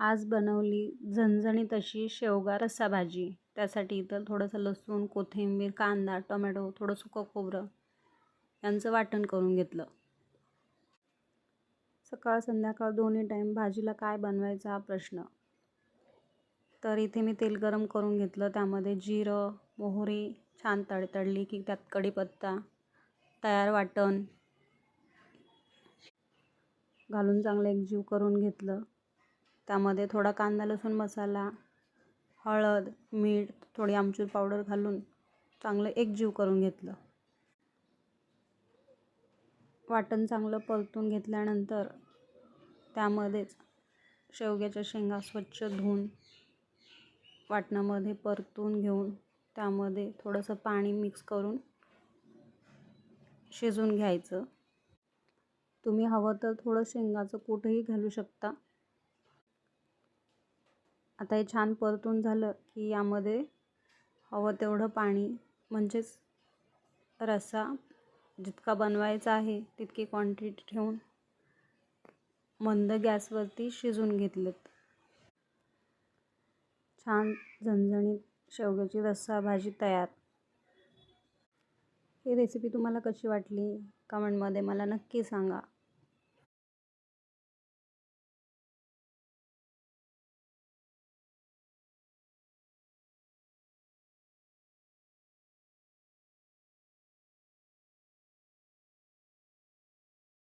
आज बनवली झणझणीत अशी शेवगा रस्सा भाजी. त्यासाठी इथं थोडंसं लसूण, कोथिंबीर, कांदा, टोमॅटो, थोडं सुकं खोबरं यांचं वाटण करून घेतलं. सकाळ संध्याकाळ दोन्ही टाईम भाजीला काय बनवायचा हा प्रश्न. तर इथे मी तेल गरम करून घेतलं. त्यामध्ये जिरं, मोहरी छान तडतडली की त्यात कढीपत्ता, तयार वाटण घालून चांगलं एकजीव करून घेतलं. त्यामध्ये थोडा कांदा लसूण मसाला, हळद, मीठ, थोडी आमचूर पावडर घालून चांगलं एकजीव करून घेतलं. वाटण चांगलं परतून घेतल्यानंतर त्यामध्येच शेवग्याच्या शेंगा स्वच्छ धुवून वाटणामध्ये परतून घेऊन त्यामध्ये थोडंसं पाणी मिक्स करून शिजवून घ्यायचं. तुम्ही हवं तर थोडं शेंगाचं कूटही घालू शकता. आता हे छान परतून झालं की यामध्ये हवं तेवढं पाणी, म्हणजेच रस्सा जितका बनवायचा आहे तितकी क्वांटिटी ठेवून मंद गॅसवरती शिजवून घेतलेत. छान झणझणीत शेवग्याची रस्सा भाजी तयार. ही रेसिपी तुम्हाला कशी वाटली कमेंटमध्ये मला नक्की सांगा.